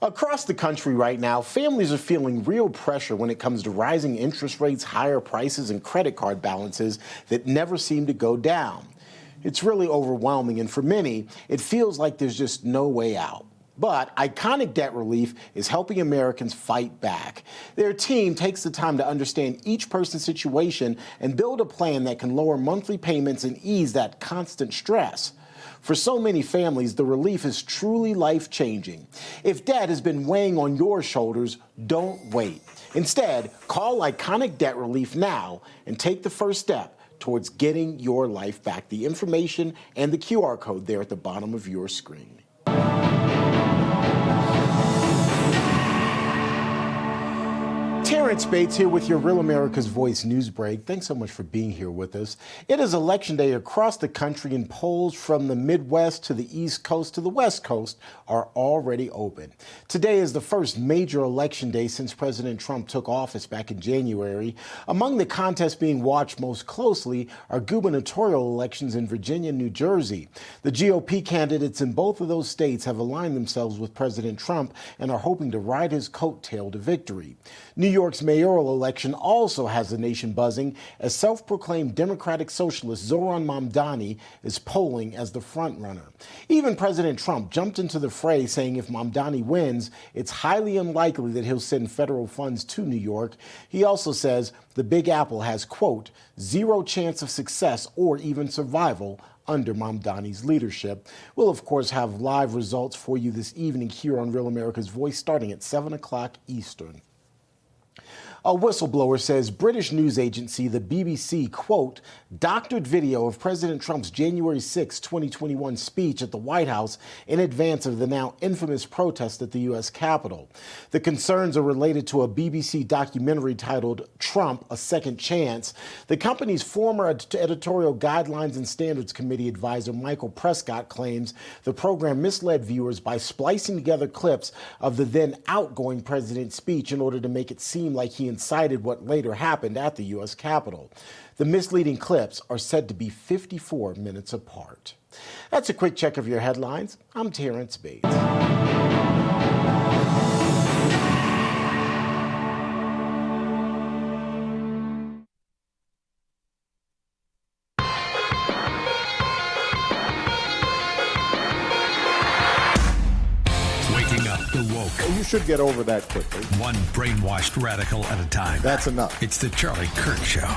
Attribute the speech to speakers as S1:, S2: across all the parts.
S1: Across the country right now, families are feeling real pressure when it comes to rising interest rates, higher prices, and credit card balances that never seem to go down. It's really overwhelming, and for many, it feels like there's just no way out. But Iconic Debt Relief is helping Americans fight back. Their team takes the time to understand each person's situation and build a plan that can lower monthly payments and ease that constant stress. For so many families, the relief is truly life-changing. If debt has been weighing on your shoulders, don't wait. Instead, call Iconic Debt Relief now and take the first step towards getting your life back. The information and the QR code there at the bottom of your screen. Terrence Bates here with your Real America's Voice news break. Thanks so much for being here with us. It is Election Day across the country, and polls from the Midwest to the East Coast to the West Coast are already open. Today is the first major election day since President Trump took office back in January. Among the contests being watched most closely are gubernatorial elections in Virginia and New Jersey. The GOP candidates in both of those states have aligned themselves with President Trump and are hoping to ride his coattail to victory. New York's mayoral election also has the nation buzzing as self-proclaimed Democratic Socialist Zoran Mamdani is polling as the frontrunner. Even President Trump jumped into the fray, saying if Mamdani wins, it's highly unlikely that he'll send federal funds to New York. He also says the Big Apple has, quote, zero chance of success or even survival under Mamdani's leadership. We'll, of course, have live results for you this evening here on Real America's Voice starting at 7 o'clock Eastern. A whistleblower says British news agency, the BBC, quote, doctored video of President Trump's January 6, 2021 speech at the White House in advance of the now infamous protest at the U.S. Capitol. The concerns are related to a BBC documentary titled Trump, A Second Chance. The company's former editorial guidelines and standards committee advisor, Michael Prescott, claims the program misled viewers by splicing together clips of the then outgoing president's speech in order to make it seem like he incited what later happened at the U.S. Capitol. The misleading clips are said to be 54 minutes apart. That's a quick check of your headlines. I'm Terrence Bates. You should get over that quickly.
S2: One brainwashed radical at a time.
S1: That's enough.
S2: It's the Charlie Kirk Show.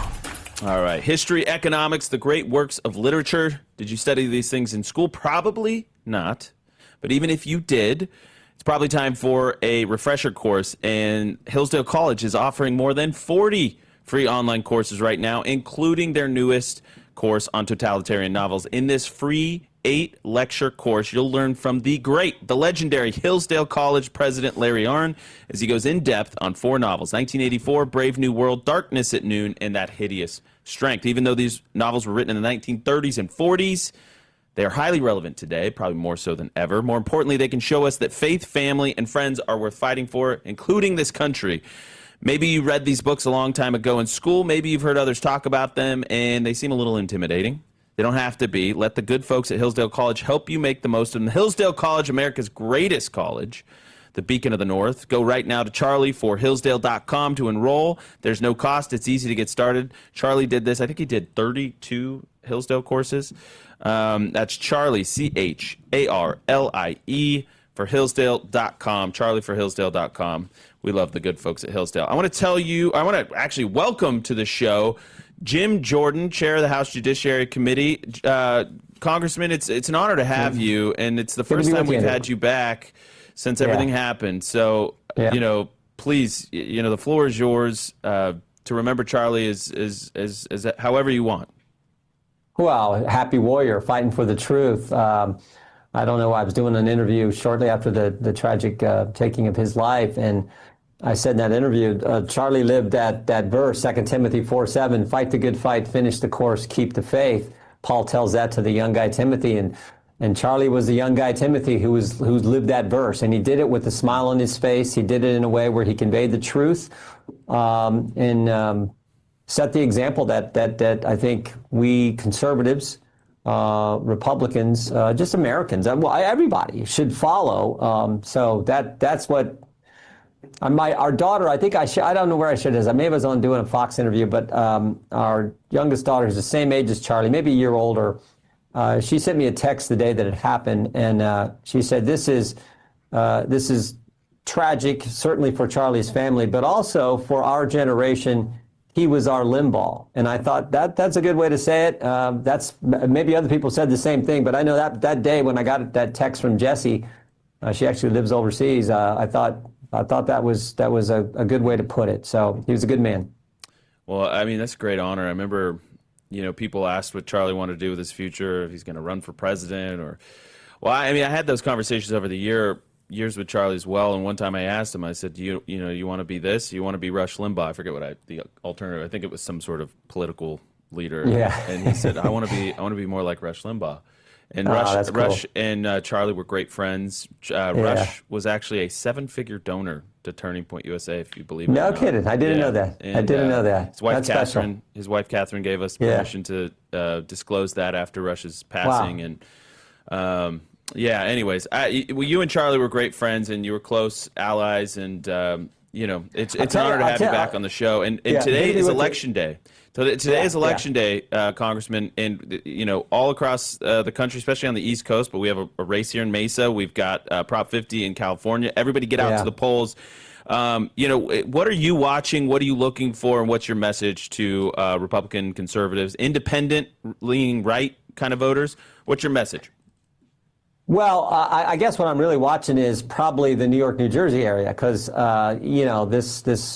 S3: All right. History, economics, the great works of literature. Did you study these things in school? Probably not. But even if you did, it's probably time for a refresher course. And Hillsdale College is offering more than 40 free online courses right now, including their newest course on totalitarian novels. In this free 8-lecture course, you'll learn from the legendary Hillsdale College president Larry Arnn as he goes in depth on 4 novels: 1984, Brave New World, Darkness at Noon, and That Hideous Strength. Even though these novels were written in the 1930s and 40s, they are highly relevant today, probably more so than ever. More importantly, they can show us that faith, family, and friends are worth fighting for, including this country. Maybe you read these books a long time ago in school. Maybe you've heard others talk about them, and they seem a little intimidating. They don't have to be. Let the good folks at Hillsdale College help you make the most of them. Hillsdale College, America's greatest college, the beacon of the North. Go right now to charlieforhillsdale.com to enroll. There's no cost. It's easy to get started. Charlie did this. I think he did 32 Hillsdale courses. That's Charlie, C-H-A-R-L-I-E, for Hillsdale.com, charlieforhillsdale.com. We love the good folks at Hillsdale. I want to actually welcome to the show Jim Jordan, chair of the House Judiciary Committee. Congressman, it's an honor to have you, and it's the first time we've had you back since everything happened. So, please, the floor is yours to remember Charlie as however you want.
S4: Well, happy warrior, fighting for the truth. I don't know, I was doing an interview shortly after the tragic taking of his life, and I said in that interview, Charlie lived that verse, 2 Timothy 4:7, fight the good fight, finish the course, keep the faith. Paul tells that to the young guy Timothy, and Charlie was the young guy Timothy who lived that verse, and he did it with a smile on his face. He did it in a way where he conveyed the truth, and set the example that I think we conservatives Republicans, just Americans, everybody should follow. So that's what our daughter, I think I don't know where I should is. I may have was on doing a Fox interview, but our youngest daughter is the same age as Charlie, maybe a year older. She sent me a text the day that it happened, and she said, this is tragic, certainly for Charlie's family, but also for our generation. He was our Limbaugh. And I thought that's a good way to say it. That's maybe other people said the same thing, but I know that day when I got that text from Jessie, she actually lives overseas. I thought that was a good way to put it. So he was a good man.
S3: Well, I mean, that's a great honor. I remember, people asked what Charlie wanted to do with his future, if he's going to run for president well, I mean, I had those conversations over the years with Charlie as well. And one time I asked him, I said, you want to be this? You want to be Rush Limbaugh? I forget what the alternative, I think it was some sort of political leader.
S4: Yeah.
S3: And he said, I want to be more like Rush Limbaugh. And
S4: that's cool.
S3: Rush and Charlie were great friends. Rush was actually a 7-figure donor to Turning Point USA, if you believe it.
S4: No
S3: or not.
S4: kidding. I didn't know that.
S3: And,
S4: I didn't know that.
S3: His wife Catherine gave us permission to disclose that after Rush's passing.
S4: Wow.
S3: And anyways, you and Charlie were great friends, and you were close allies, and it's an honor to have you back on the show. And today is election day. So today is election day, Congressman, and all across the country, especially on the East Coast. But we have a race here in Mesa. We've got Prop 50 in California. Everybody, get out to the polls. What are you watching? What are you looking for? And what's your message to Republican conservatives, independent, leaning right kind of voters? What's your message?
S4: Well, I guess what I'm really watching is probably the New York, New Jersey area, because this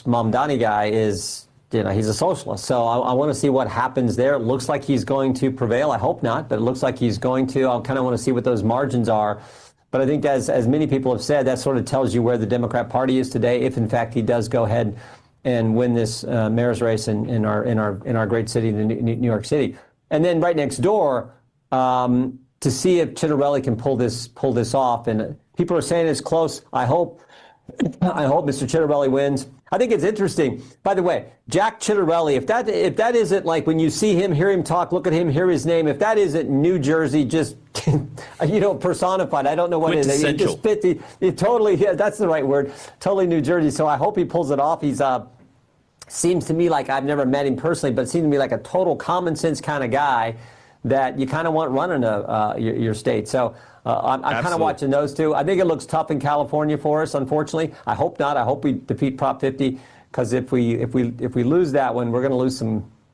S4: Mamdani guy is, he's a socialist. So I want to see what happens there. It looks like he's going to prevail. I hope not, but it looks like he's going to. I kind of want to see what those margins are. But I think, as many people have said, that sort of tells you where the Democrat Party is today, if in fact he does go ahead and win this mayor's race in our great city, New York City. And then right next door, to see if Chitterelli can pull this off. And people are saying it's close. I hope Mr. Chitterelli wins. I think it's interesting. By the way, Jack Chitterelli, if that isn't like when you see him, hear him talk, look at him, hear his name, if that isn't New Jersey just personified, I don't know what it is. It just fits. It totally, that's the right word. Totally New Jersey. So I hope he pulls it off. He's seems to me like, I've never met him personally, but seems to me like a total common sense kind of guy that you kind of want running your state. So I'm kind of watching those two. I think it looks tough in California for us, unfortunately. I hope not. I hope we defeat Prop 50, because if we lose that one, we're going to lose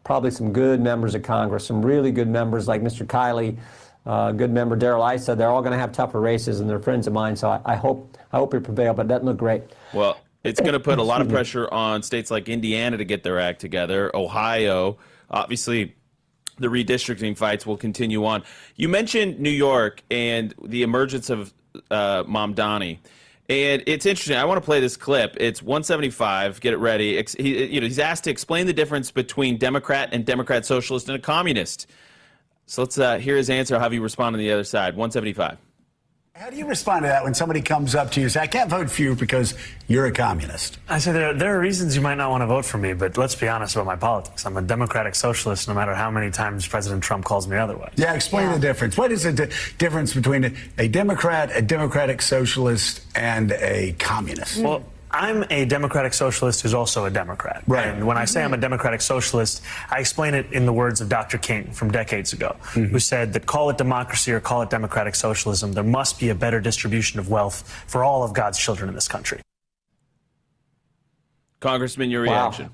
S4: probably some good members of Congress, some really good members like Mr. Kiley, good member Darrell Issa. They're all going to have tougher races, and they're friends of mine. So I hope we prevail, but it doesn't look great.
S3: Well, it's going to put a lot of pressure on states like Indiana to get their act together. Ohio, obviously. The redistricting fights will continue on. You mentioned New York and the emergence of Mamdani. And it's interesting. I want to play this clip. It's 175. Get it ready. He's asked to explain the difference between Democrat and Democrat socialist and a communist. So let's hear his answer, how he responded on the other side. 175.
S5: How do you respond to that when somebody comes up to you and says, I can't vote for you because you're a communist?
S6: I say there are reasons you might not want to vote for me, but let's be honest about my politics. I'm a democratic socialist no matter how many times President Trump calls me otherwise.
S5: Yeah, explain the difference. What is the difference between a Democrat, a democratic socialist, and a communist?
S6: Well, I'm a democratic socialist who's also a Democrat.
S5: Right.
S6: And when I say I'm a democratic socialist, I explain it in the words of Dr. King from decades ago, who said that call it democracy or call it democratic socialism, there must be a better distribution of wealth for all of God's children in this country.
S3: Congressman, your reaction?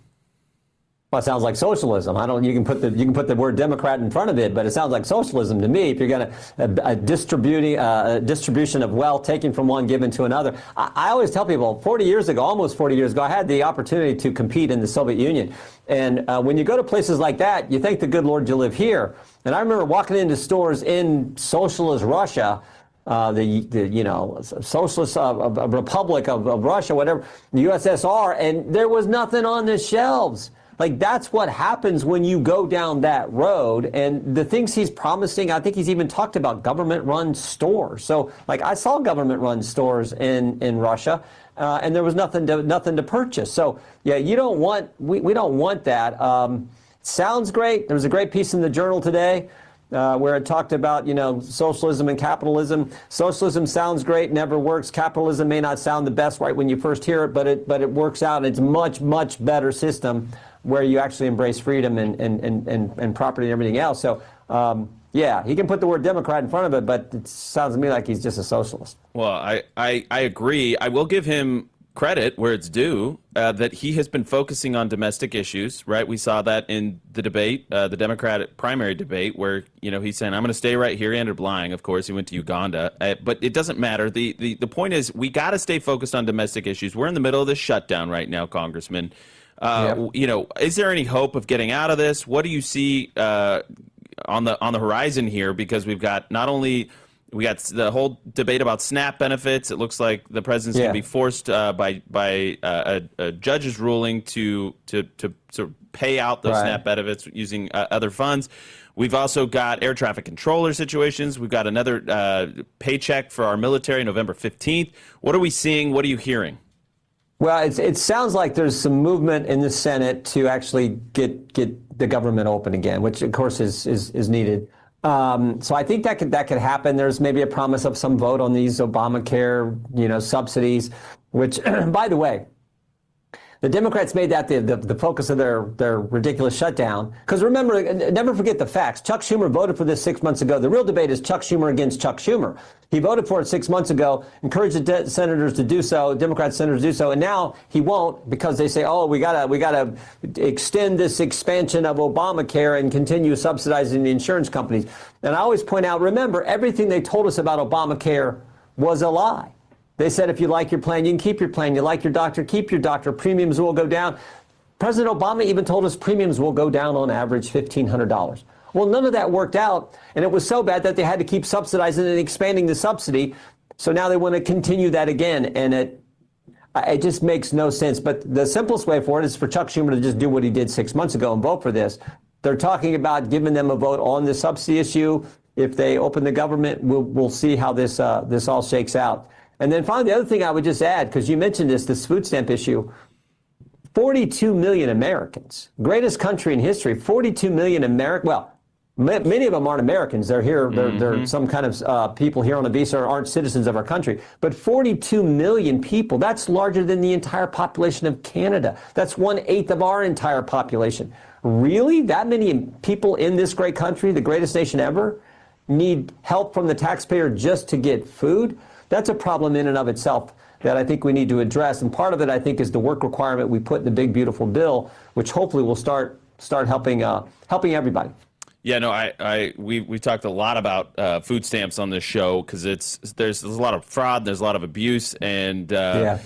S4: Well, it sounds like socialism. You can put the word Democrat in front of it, but it sounds like socialism to me. If you're going to distribution of wealth, taking from one, given to another. I always tell people, almost 40 years ago, I had the opportunity to compete in the Soviet Union, and when you go to places like that, you thank the good Lord you live here. And I remember walking into stores in socialist Russia. The Socialist Republic of Russia, whatever, the USSR, and there was nothing on the shelves. Like, that's what happens when you go down that road. And the things he's promising, I think he's even talked about government-run stores. So, like, I saw government-run stores in Russia, and there was nothing to purchase. So, yeah, we don't want that. Sounds great. There was a great piece in the Journal today where it talked about, socialism and capitalism. Socialism sounds great, never works. Capitalism may not sound the best right when you first hear it, but it works out. And it's a much, much better system where you actually embrace freedom and property and everything else. So, yeah, he can put the word Democrat in front of it, but it sounds to me like he's just a socialist.
S3: Well, I agree. I will give him credit where it's due, that he has been focusing on domestic issues, right? We saw that in the debate, the Democratic primary debate, where, he's saying, I'm going to stay right here. He ended up lying, of course. He went to Uganda. But it doesn't matter. The point is, we got to stay focused on domestic issues. We're in the middle of this shutdown right now, Congressman. Is there any hope of getting out of this? What do you see on the horizon here? Because we've got we got the whole debate about SNAP benefits. It looks like the president's going to be forced by a judge's ruling to pay out those SNAP benefits using other funds. We've also got air traffic controller situations. We've got another paycheck for our military November 15th. What are we seeing? What are you hearing?
S4: Well, it sounds like there's some movement in the Senate to actually get the government open again, which of course is needed. So I think that could happen. There's maybe a promise of some vote on these Obamacare, subsidies, which, by the way, the Democrats made that the focus of their ridiculous shutdown. Because remember, never forget the facts. Chuck Schumer voted for this 6 months ago. The real debate is Chuck Schumer against Chuck Schumer. He voted for it 6 months ago, encouraged the senators to do so, Democrat senators to do so, and now he won't because they say, oh, we gotta extend this expansion of Obamacare and continue subsidizing the insurance companies. And I always point out, remember, everything they told us about Obamacare was a lie. They said if you like your plan, you can keep your plan. You like your doctor, keep your doctor. Premiums will go down. President Obama even told us premiums will go down on average $1,500. Well, none of that worked out, and it was so bad that they had to keep subsidizing and expanding the subsidy. So now they want to continue that again, and it just makes no sense. But the simplest way for it is for Chuck Schumer to just do what he did 6 months ago and vote for this. They're talking about giving them a vote on the subsidy issue. If they open the government, we'll see how this all shakes out. And then finally, the other thing I would just add, because you mentioned this food stamp issue, 42 million Americans, greatest country in history, 42 million Americans. Well, many of them aren't Americans. They're here. They're some kind of people here on a visa or aren't citizens of our country. But 42 million people, that's larger than the entire population of Canada. That's 1/8 of our entire population. Really? That many people in this great country, the greatest nation ever, need help from the taxpayer just to get food? That's a problem in and of itself that I think we need to address. And part of it, I think, is the work requirement we put in the big, beautiful bill, which hopefully will start helping everybody.
S3: Yeah, no, we talked a lot about food stamps on this show because there's a lot of fraud, there's a lot of abuse, and a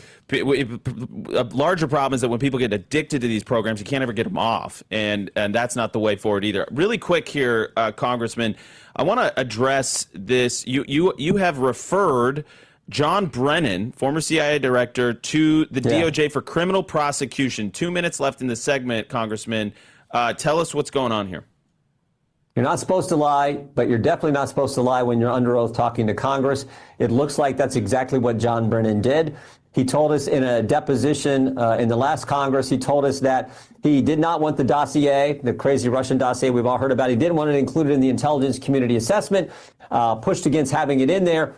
S3: larger problem is that when people get addicted to these programs, you can't ever get them off, and that's not the way forward either. Really quick here, Congressman, I want to address this. You have referred John Brennan, former CIA director, to the DOJ for criminal prosecution. 2 minutes left in the segment, Congressman. Tell us what's going on here.
S4: You're not supposed to lie, but you're definitely not supposed to lie when you're under oath talking to Congress. It looks like that's exactly what John Brennan did. He told us in a deposition in the last Congress, he told us that he did not want the dossier, the crazy Russian dossier we've all heard about. He didn't want it included in the intelligence community assessment, pushed against having it in there.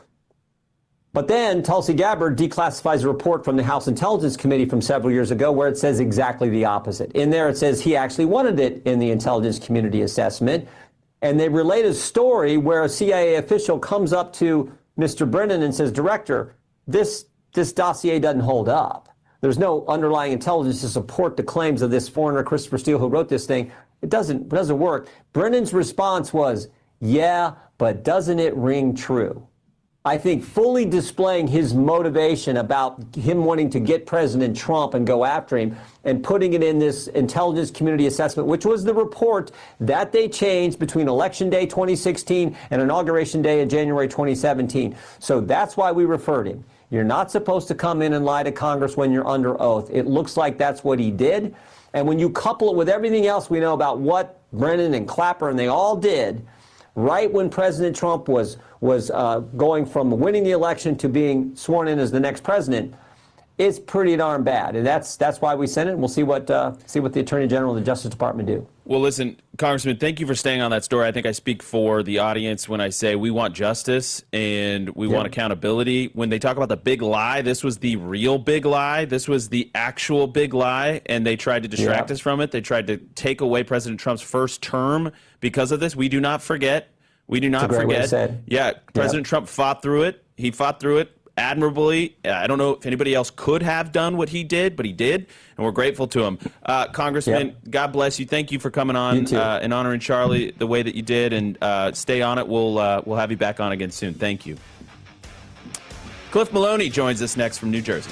S4: But then Tulsi Gabbard declassifies a report from the House Intelligence Committee from several years ago where it says exactly the opposite. In there it says he actually wanted it in the intelligence community assessment. And they relate a story where a CIA official comes up to Mr. Brennan and says, Director, this dossier doesn't hold up. There's no underlying intelligence to support the claims of this foreigner, Christopher Steele, who wrote this thing. It doesn't work. Brennan's response was, yeah, but doesn't it ring true? I think fully displaying his motivation about him wanting to get President Trump and go after him and putting it in this intelligence community assessment, which was the report that they changed between Election Day 2016 and Inauguration Day of January 2017. So that's why we referred him. You're not supposed to come in and lie to Congress when you're under oath. It looks like that's what he did. And when you couple it with everything else we know about what Brennan and Clapper and they all did, right when President Trump was going from winning the election to being sworn in as the next president, it's pretty darn bad, and that's why we sent it. And we'll see what the Attorney General and the Justice Department do.
S3: Well, listen, Congressman, thank you for staying on that story. I think I speak for the audience when I say we want justice and we want accountability. When they talk about the big lie, this was the real big lie. This was the actual big lie, and they tried to distract us from it. They tried to take away President Trump's first term because of this. We do not forget. We do not forget. Yeah, President Trump fought through it. He fought through it admirably. I don't know if anybody else could have done what he did, but he did, and we're grateful to him. Congressman, God bless you. Thank you for coming on and honoring Charlie the way that you did, and stay on it. We'll have you back on again soon. Thank you. Cliff Maloney joins us next from New Jersey.